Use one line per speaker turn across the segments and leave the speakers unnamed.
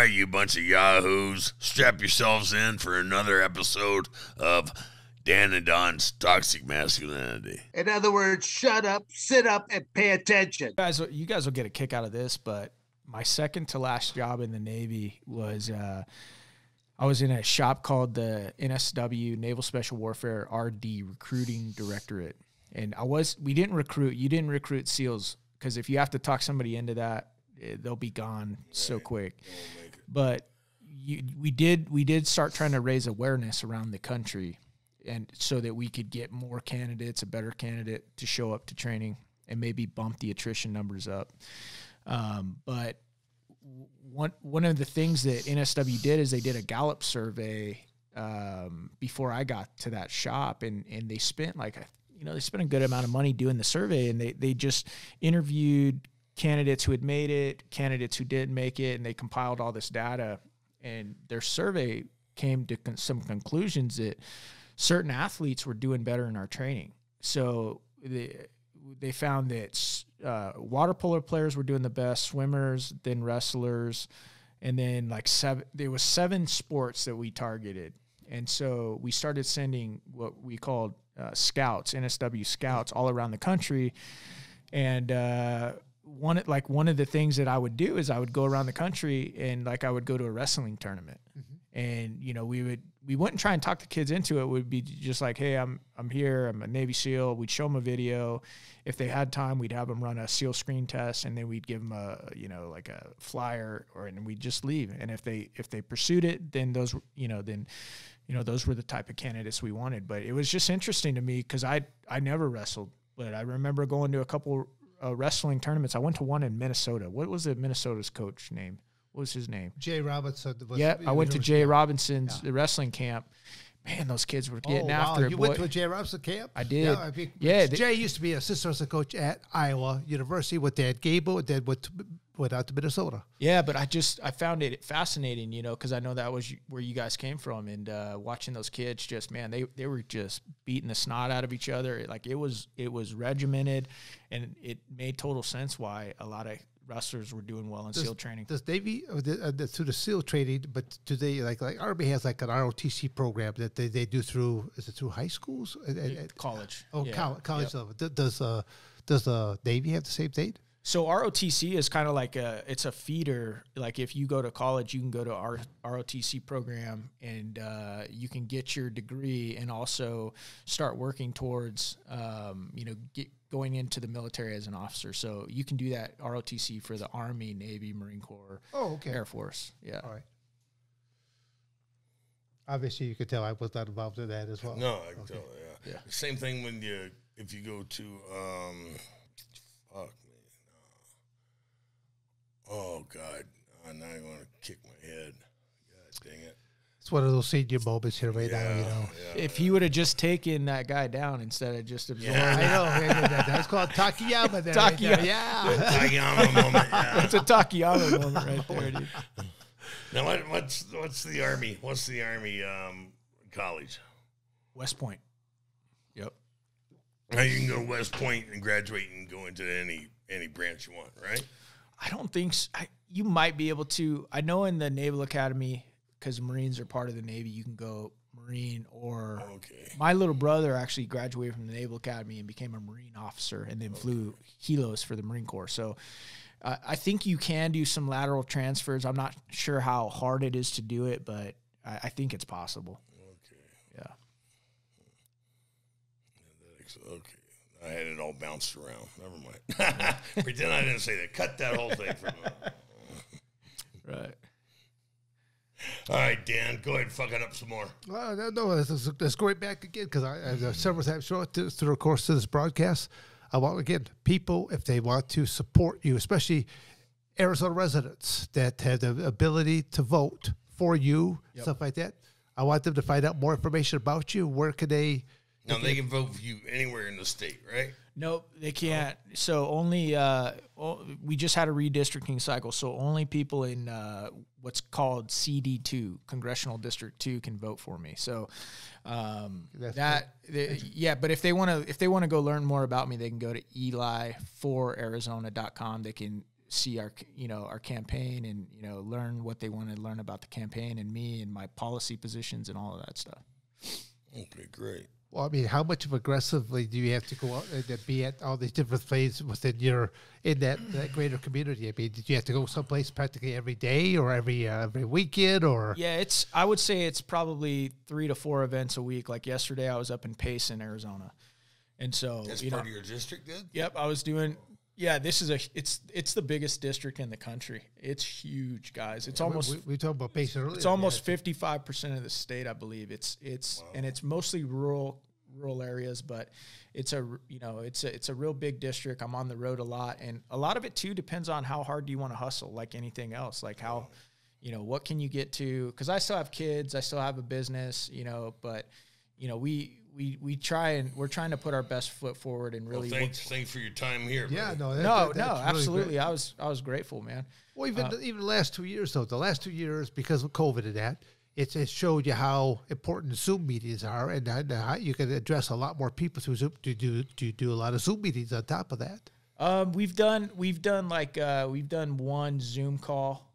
right, you bunch of yahoos, strap yourselves in for another episode of Dan and Don's Toxic Masculinity.
In other words, shut up, sit up, and pay attention.
You guys will get a kick out of this, but my second to last job in the Navy was I was in a shop called the NSW, Naval Special Warfare RD, Recruiting Directorate. And you didn't recruit SEALs, because if you have to talk somebody into that, they'll be gone so quick. But we did start trying to raise awareness around the country, and so that we could get more candidates, a better candidate to show up to training and maybe bump the attrition numbers up. But one of the things that NSW did is they did a Gallup survey before I got to that shop, and they spent they spent a good amount of money doing the survey, and they just interviewed candidates who had made it, candidates who didn't make it, and they compiled all this data. And their survey came to some conclusions that certain athletes were doing better in our training. So they found that water polo players were doing the best, swimmers, then wrestlers, and then there was 7 sports that we targeted. And so we started sending what we called scouts, NSW scouts, all around the country. And one of the things that I would do is I would go around the country, and I would go to a wrestling tournament. Mm-hmm. And we wouldn't try and talk the kids into it. It would be just like, hey, I'm here, I'm a Navy SEAL. We'd show them a video. If they had time, we'd have them run a SEAL screen test, and then we'd give them a flyer, and we'd just leave. And if they pursued it, then those were the type of candidates we wanted. But it was just interesting to me because I never wrestled, but I remember going to a couple wrestling tournaments. I went to one in Minnesota. What was the Minnesota's coach name? What was his name?
Jay Robinson.
I went to Jay Robinson's wrestling camp. Man, those kids were getting after it.
You went to a Jay Robinson camp?
I did.
Jay used to be assistant wrestling coach at Iowa University with Dad Gable, and then went out to Minnesota.
Yeah, but I found it fascinating, because I know that was where you guys came from, and watching those kids they were just beating the snot out of each other. It was regimented, and it made total sense why a lot of wrestlers were doing well in SEAL training.
Does Navy through the SEAL training? But do they like Army has an ROTC program that they do through? Is it through high schools?
College.
Oh, yeah. College level. Does the Navy have the same thing?
So ROTC is kind of it's a feeder. Like if you go to college, you can go to our ROTC program, and you can get your degree and also start working towards, going into the military as an officer. So you can do that ROTC for the Army, Navy, Marine Corps, Air Force. Yeah.
All right. Obviously, you could tell I was not involved in that as well.
No, I can tell. Yeah. Same thing if you go to oh, God. Now I want to kick my head. God dang it.
It's one of those senior moments here right now,
Yeah,
if he would have just taken that guy down instead of just absorbing.
I know. That's called Takayama there.
Takayama.
Right yeah.
Takayama moment. Yeah.
It's a Takayama moment right there, dude.
Now, what's the Army? What's the Army college?
West Point. Yep.
Now you can go to West Point and graduate and go into any branch you want, right?
I don't think so. You might be able to. I know in the Naval Academy, because Marines are part of the Navy, you can go Marine or my little brother actually graduated from the Naval Academy and became a Marine officer and then flew helos for the Marine Corps. So I think you can do some lateral transfers. I'm not sure how hard it is to do it, but I think it's possible.
Okay. Yeah. Okay. I had it all bounced around. Never mind. Pretend I didn't say that. Cut that whole thing from
Right.
All right, Dan, go ahead and fuck it up some more.
No, let's go right back again, because I several times through the course of this broadcast, I want, again, people, if they want to support you, especially Arizona residents that have the ability to vote for you, stuff like that, I want them to find out more information about you. Where can they...
No, they can vote for you anywhere in the state, right?
Nope, they can't. So only we just had a redistricting cycle, so only people in what's called CD2, Congressional District 2, can vote for me. So but if they want to go learn more about me, they can go to eli4arizona.com. They can see our, our campaign and, learn what they want to learn about the campaign and me and my policy positions and all of that stuff.
Okay, great.
Well, I mean, how much of aggressively do you have to go out and be at all these different places within in that greater community? I mean, did you have to go someplace practically every day or every weekend or?
Yeah, I would say it's probably 3 to 4 events a week. Like yesterday I was up in Payson, Arizona. And so,
that's part of your district then?
Yep. I was doing, this is it's the biggest district in the country. It's huge, guys. It's almost,
we talked about Payson earlier.
It's almost 55% of the state, I believe. It's
wow.
And it's mostly rural areas, but it's a real big district. I'm on the road a lot, and a lot of it too depends on how hard do you want to hustle, like anything else, like how, what can you get to? Because I still have kids, I still have a business, but we're trying to put our best foot forward and really.
Well, thanks for your time here.
Yeah,
brother.
no,
absolutely.
Really
I was grateful, man.
Well, even the last 2 years though, the last 2 years because of COVID and that. It showed you how important Zoom meetings are, and how you can address a lot more people through Zoom. Do you do a lot of Zoom meetings on top of that?
We've done one Zoom call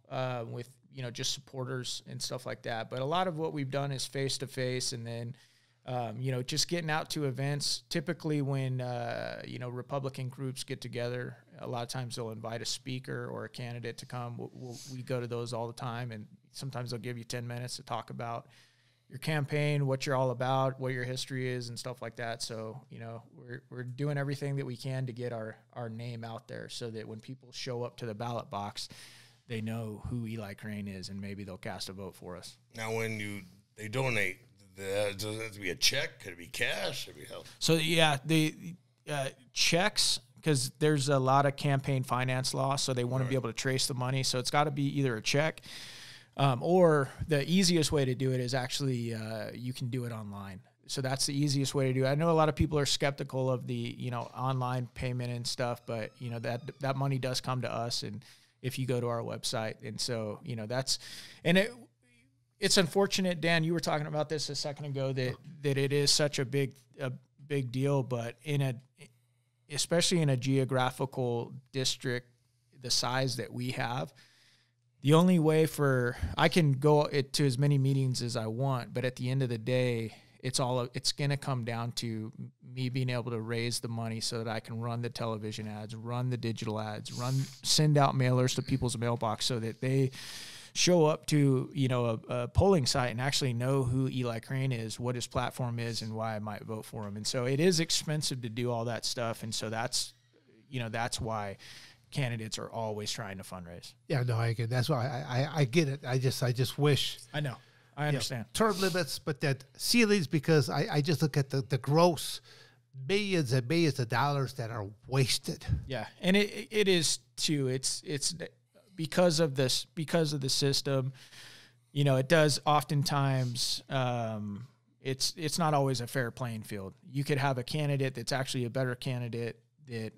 with just supporters and stuff like that. But a lot of what we've done is face to face, and then just getting out to events. Typically, when Republican groups get together, a lot of times they'll invite a speaker or a candidate to come. We go to those all the time, and sometimes they'll give you 10 minutes to talk about your campaign, what you're all about, what your history is, and stuff like that. So, we're doing everything that we can to get our name out there so that when people show up to the ballot box, they know who Eli Crane is, and maybe they'll cast a vote for us.
Now, when they donate, does it have to be a check? Could it be cash? Could it be help?
So, yeah, the checks, because there's a lot of campaign finance law, so they want to be able to trace the money. So it's got to be either a check, or the easiest way to do it is actually you can do it online. So that's the easiest way to do it. I know a lot of people are skeptical of the online payment and stuff, but that money does come to us, and if you go to our website, and so it's unfortunate, Dan. You were talking about this a second ago that it is such a big deal, but especially in a geographical district the size that we have. The only way I can go to as many meetings as I want, but at the end of the day, it's going to come down to me being able to raise the money so that I can run the television ads, run the digital ads, send out mailers to people's mailbox so that they show up to, a polling site and actually know who Eli Crane is, what his platform is, and why I might vote for him. And so it is expensive to do all that stuff. And so that's why candidates are always trying to fundraise.
Yeah, no, I get. That's why I get it. I just wish.
I know. I understand.
Term limits, but that ceilings, because I just look at the gross millions and millions of dollars that are wasted.
Yeah, and it is too. It's because of the system. It does oftentimes. It's not always a fair playing field. You could have a candidate that's actually a better candidate that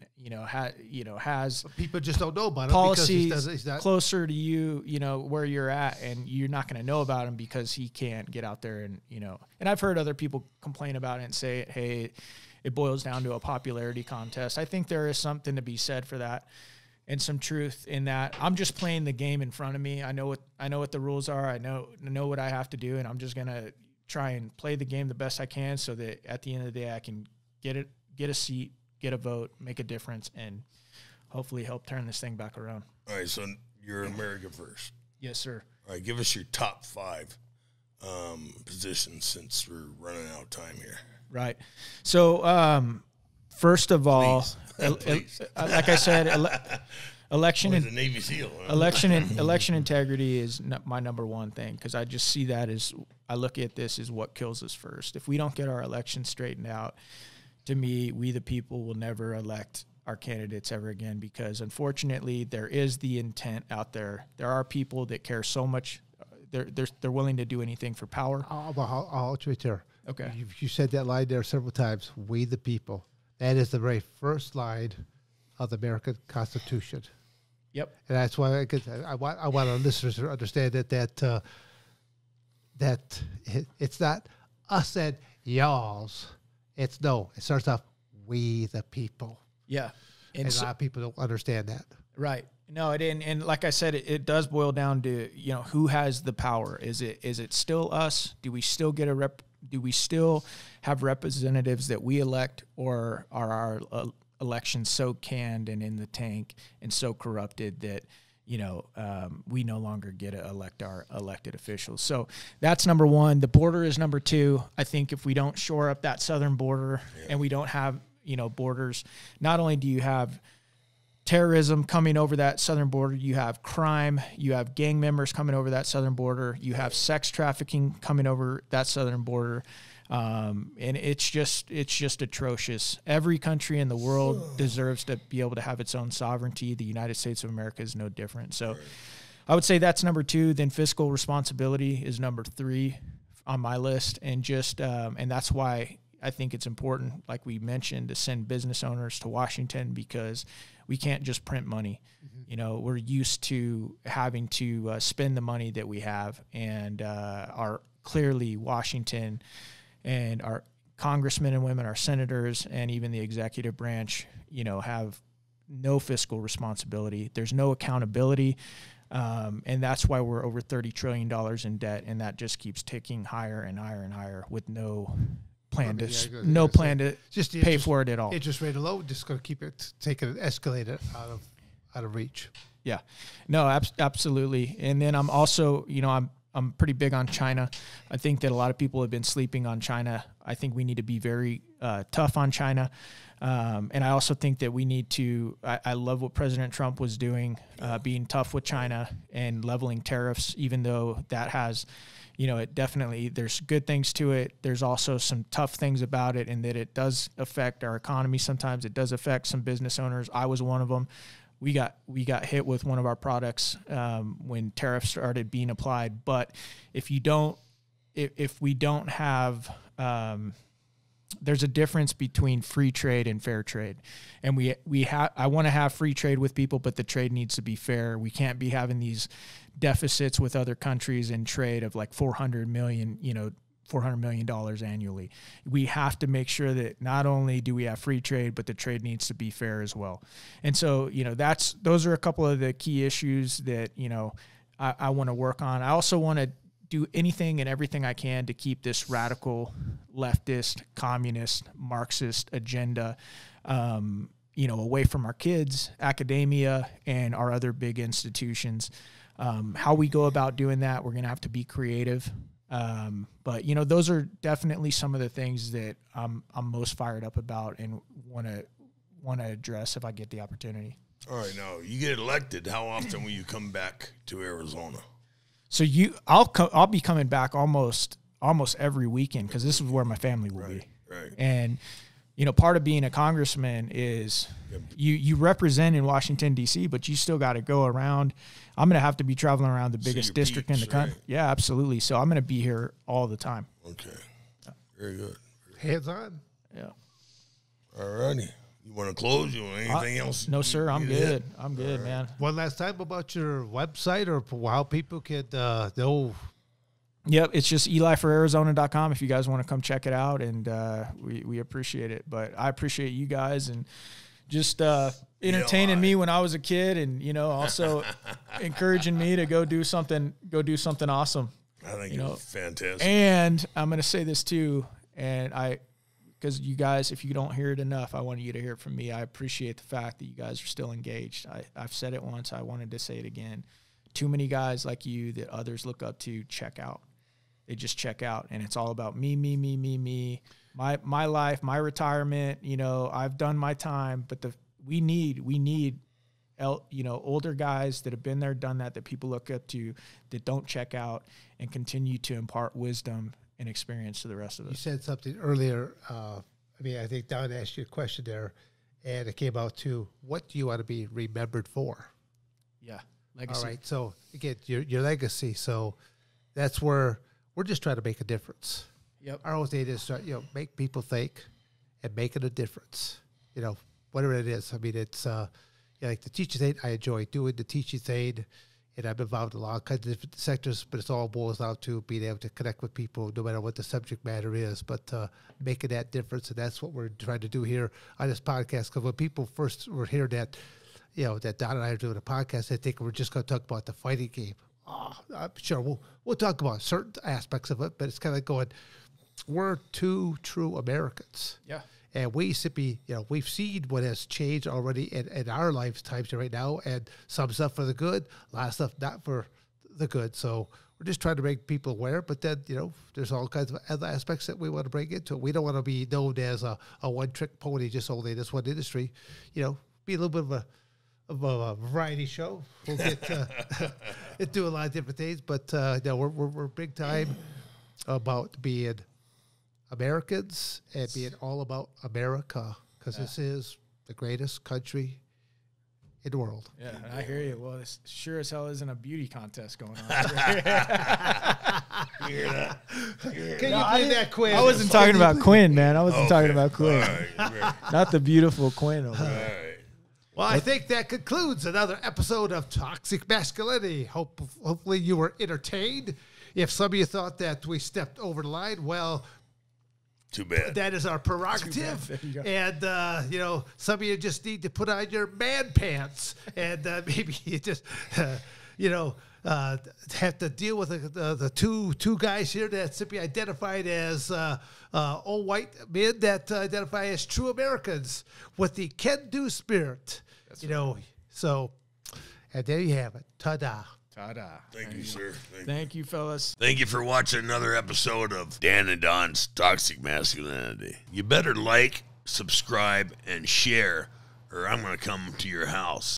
has
but people just don't know about
policies
him because he's not
closer to you, where you're at, and you're not going to know about him because he can't get out there and And I've heard other people complain about it and say, hey, it boils down to a popularity contest. I think there is something to be said for that, and some truth in that. I'm just playing the game in front of me. I know what the rules are. I know what I have to do, and I'm just gonna try and play the game the best I can so that at the end of the day I can get a seat, get a vote, make a difference, and hopefully help turn this thing back around.
All right, so you're America First.
Yes, sir.
All right, give us your top 5 positions since we're running out of time here.
Right. So, first of all,
Please.
like I said, election
the Navy SEAL.
election integrity is my number one thing, because I just see that as, I look at this as what kills us first. If we don't get our election straightened out, to me, we the people will never elect our candidates ever again, because unfortunately there is the intent out there. There are people that care so much. They're willing to do anything for power.
I'll right there.
Okay.
You said that line there several times. We the people. That is the very first line of the American Constitution.
Yep.
And that's why I want our listeners to understand that it's not us and y'all's. It starts off, we the people.
Yeah.
And a lot of people don't understand that.
Right. No, it didn't. And like I said, it does boil down to, who has the power? Is it still us? Do we still get do we still have representatives that we elect, or are our elections so canned and in the tank and so corrupted that, we no longer get to elect our elected officials? So that's number one. The border is number two. I think if we don't shore up that southern border and we don't have, borders, not only do you have terrorism coming over that southern border, you have crime, you have gang members coming over that southern border, you have sex trafficking coming over that southern border, and it's just atrocious. Every country in the world deserves to be able to have its own sovereignty. The United States of America is no different. So I would say that's number two. Then fiscal responsibility is number three on my list, and and that's why I think it's important, like we mentioned, to send business owners to Washington, because we can't just print money. We're used to having to spend the money that we have, and clearly Washington and our congressmen and women, our senators, and even the executive branch, have no fiscal responsibility. There's no accountability, and that's why we're over $30 trillion in debt, and that just keeps ticking higher and higher and higher with no plan to pay for it at all.
Interest rate alone, just going to keep it, escalate it out of reach.
Yeah, no, absolutely. And then I'm also, I'm pretty big on China. I think that a lot of people have been sleeping on China. I think we need to be very tough on China. And I also think that we need to, I love what President Trump was doing, being tough with China and leveling tariffs, even though that has, it definitely, there's good things to it. There's also some tough things about it, and that it does affect our economy. Sometimes it does affect some business owners. I was one of them. We got hit with one of our products when tariffs started being applied. But if we don't have, there's a difference between free trade and fair trade, and I want to have free trade with people, but the trade needs to be fair. We can't be having these deficits with other countries in trade of like $400 million annually. We have to make sure that not only do we have free trade, but the trade needs to be fair as well. And so, those are a couple of the key issues that, I want to work on. I also want to do anything and everything I can to keep this radical leftist, communist, Marxist agenda, away from our kids, academia, and our other big institutions. How we go about doing that, we're going to have to be creative. But those are definitely some of the things that I'm most fired up about and want to address if I get the opportunity.
All right, now you get elected. How often will you come back to Arizona?
So I'll be coming back almost every weekend, because this is where my family will be.
Right.
And part of being a congressman is you represent in Washington, D.C., but you still got to go around. I'm going to have to be traveling around the biggest district in the country. Right? Yeah, absolutely. So I'm going to be here all the time.
Okay. Very good.
Hands on.
Yeah.
All righty. You want to close? You want anything else?
No, sir. I'm good. I'm good, man.
One last time about your website, or how people could know.
Yep, it's just elifораrizona.com if you guys want to come check it out, and we appreciate it. But I appreciate you guys, and just entertaining me when I was a kid, and also encouraging me to go do something awesome.
I think it's fantastic.
And I'm going to say this too, and because you guys, if you don't hear it enough, I want you to hear it from me. I appreciate the fact that you guys are still engaged. I've said it once. I wanted to say it again. Too many guys like you that others look up to check out. They just check out, and it's all about me, my life, my retirement. I've done my time, but we need older guys that have been there, done that people look up to, that don't check out and continue to impart wisdom and experience to the rest of us.
You said something earlier. I think Don asked you a question there, and it came out to, what do you want to be remembered for?
Yeah, legacy.
All right. So again, your legacy. So that's where we're just trying to make a difference.
Yep.
Our whole thing is, make people think and making a difference. Whatever it is. I mean, it's like the teaching aid. I enjoy doing the teaching aid, and I'm involved in a lot of kinds of different sectors. But it's all boils down to being able to connect with people, no matter what the subject matter is. But making that difference, and that's what we're trying to do here on this podcast. Because when people first were hearing that, that Don and I are doing a podcast, I think we're just going to talk about the fighting game. I'm sure we'll talk about certain aspects of it, but it's kind of going, we're two true Americans.
Yeah.
And we simply, we've seen what has changed already in our lifetimes right now, and some stuff for the good, a lot of stuff not for the good. So we're just trying to make people aware, but then, there's all kinds of other aspects that we want to bring into it. We don't want to be known as a one-trick pony, just only this one industry. Be a little bit of a variety show. We'll get do a lot of different things, but we're big time about being Americans and being all about America, because this is the greatest country in the world.
Yeah, I hear you. Well, this sure as hell isn't a beauty contest going on.
You hear that?
Can you play that quiz?
I wasn't talking about Quinn, man. I wasn't talking about Quinn.
All right.
Not the beautiful Quinn over
All
there.
right.
Well, I think that concludes another episode of Toxic Masculinity. Hopefully you were entertained. If some of you thought that we stepped over the line, well,
Too bad.
that is our prerogative.
There you go.
And, some of you just need to put on your man pants. And maybe you just, have to deal with the two guys here that simply identified as old white men that identify as true Americans with the can-do spirit. So, and there you have it. Ta-da.
Ta-da.
Thank you, sir.
Thank you, fellas.
Thank you for watching another episode of Dan and Don's Toxic Masculinity. You better like, subscribe, and share, or I'm going to come to your house.